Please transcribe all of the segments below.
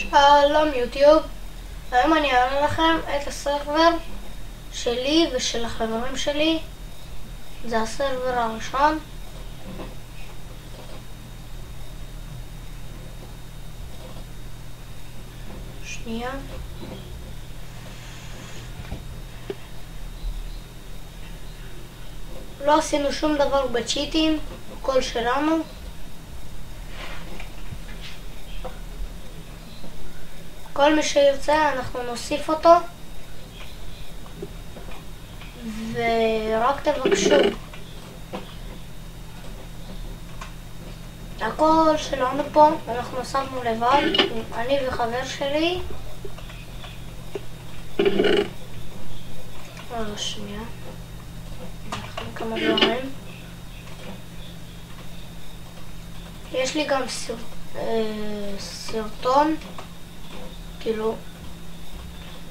שלום יוטיוב, היום אני אראה לכם את הסרבר שלי ושל החברים שלי. זה הסרבר הראשון. שנייה. לא עשינו שום דבר בצ'יטים, הכל שלנו. כל מי שירצה אנחנו נוסיף אותו, ורק תבקשו. הכל שלנו פה, אנחנו שמנו לבד, אני וחבר שלי. שנייה, נתחיל כמה דברים. יש לי גם סרטון, כאילו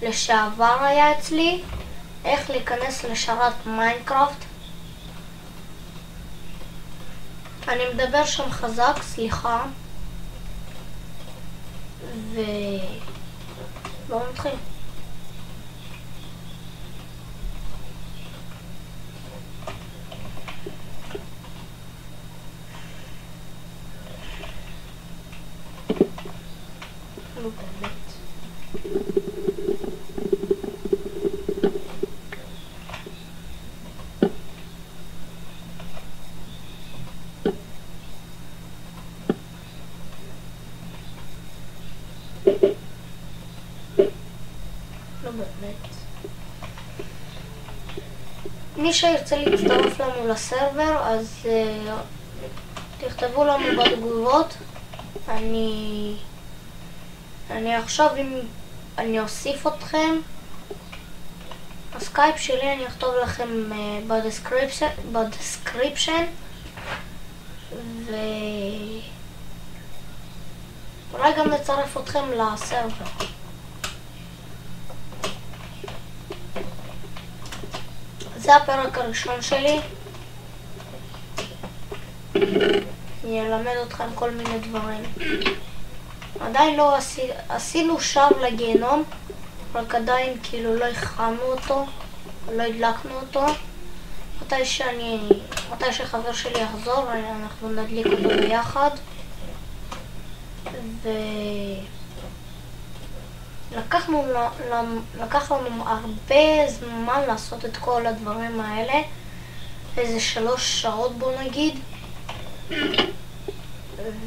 לשעבר היה אצלי, איך להיכנס לשרת מיינקראפט. אני מדבר שם חזק, סליחה. בואו נתחיל. לא באמת. לא באמת. מי שירצה להצטרף לנו לסרבר, אז תכתבו לנו בתגובות. אני עכשיו, אם אני אוסיף אתכם, הסקייפ שלי אני אכתוב לכם בדסקריפשן, ואולי גם נצרף אתכם לסרבר. זה הפרק הראשון שלי. אני אלמד אתכם כל מיני דברים. עדיין לא עשינו שער לגיהנום, רק עדיין כאילו לא הכנו אותו, לא הדלקנו אותו. מתי שחבר שלי יחזור, אנחנו נדליק אותו ביחד. לקח לנו הרבה זמן לעשות את כל הדברים האלה, איזה 3 שעות בוא נגיד.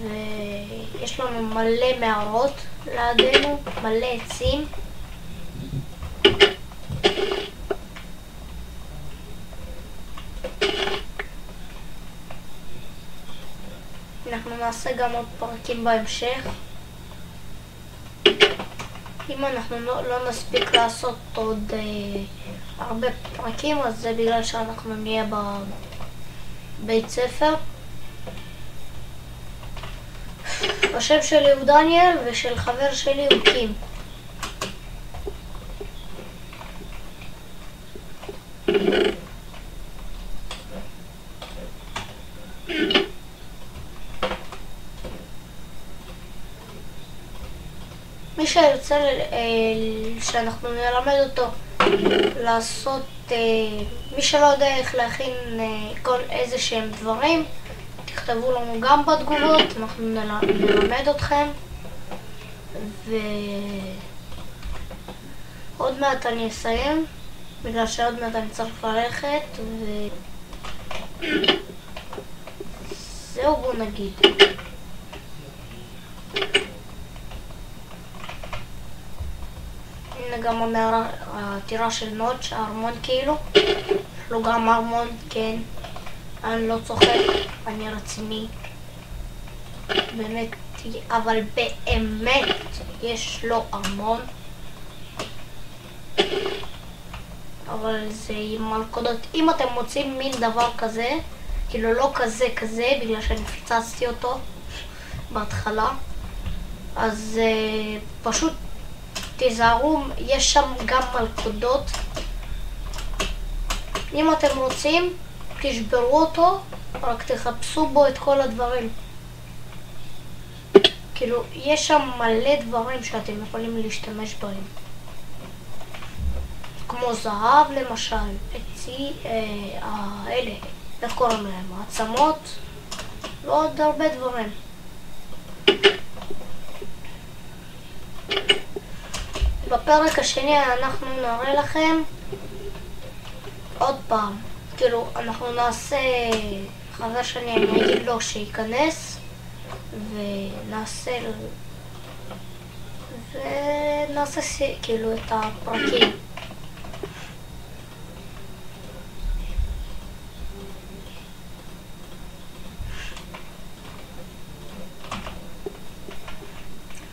ויש לנו מלא מערות לידינו, מלא עצים. אנחנו נעשה גם עוד פרקים בהמשך. אם אנחנו לא נספיק לעשות עוד הרבה פרקים, אז זה בגלל שאנחנו נהיה בבית ספר. השם שלי הוא דניאל ושל חבר שלי הוא קים. מי שירצה שאנחנו נלמד אותו לעשות, מי שלא יודע איך להכין איזה שהם דברים, תכתבו לנו גם בתגובות, אנחנו נלמד אתכם. ועוד מעט אני אסיים, בגלל שעוד מעט אני צריך ללכת, זהו בוא נגיד. הנה גם המערה, הטירה של נוטש, הארמון כאילו. יש לו גם ארמון, כן. אני לא צוחק, אני רציני. באמת, אבל באמת יש לו ארמון. אבל זה עם מלכודות. אם אתם מוצאים מין דבר כזה, כאילו לא כזה, בגלל שאני פצצתי אותו בהתחלה, אז פשוט תיזהרו, יש שם גם מלכודות. אם אתם רוצים, תשברו אותו, רק תחפשו בו את כל הדברים. כאילו, יש שם מלא דברים שאתם יכולים להשתמש בהם. כמו זהב למשל, אלה, איך קוראים להם? העצמות, ועוד הרבה דברים. בפרק השני אנחנו נראה לכם עוד פעם, כאילו אנחנו נעשה, חבר שני אני אגיד לו שייכנס ונעשה כאילו את הפרקים.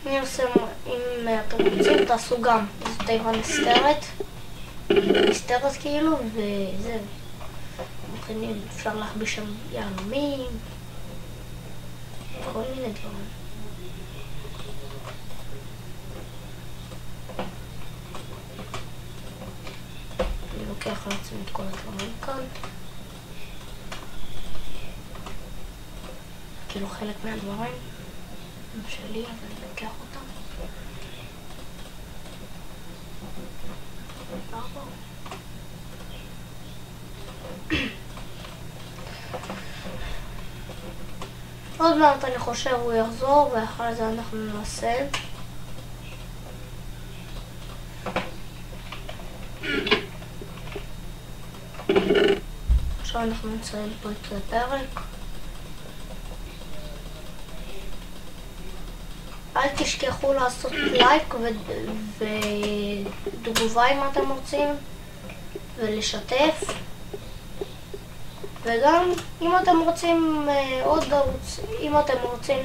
אני עושה, אם אתם רוצים, תעשו גם, זו תיבה נסתרת כאילו, וזהו. מכינים, אפשר להחביא שם יהלומים, כל מיני דברים. אני לוקח לעצמי את כל הדברים כאן. כאילו חלק מהדברים הם שלי, אבל אני לוקח אותם. עוד מעט אני חושב הוא יחזור ואחרי זה אנחנו נעשה. עכשיו אנחנו נציין פה את הפרק. אל תשכחו לעשות לייק ותגובה אם אתם רוצים ולשתף, וגם אם אתם רוצים עוד ערוץ, אם אתם רוצים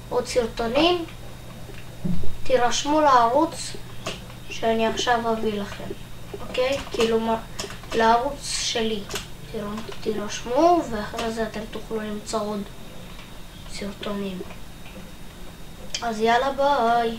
עוד סרטונים, תירשמו לערוץ שאני עכשיו אביא לכם, אוקיי? כאילו לערוץ שלי תירשמו ואחרי זה אתם תוכלו למצוא עוד סרטונים. אז יאללה ביי.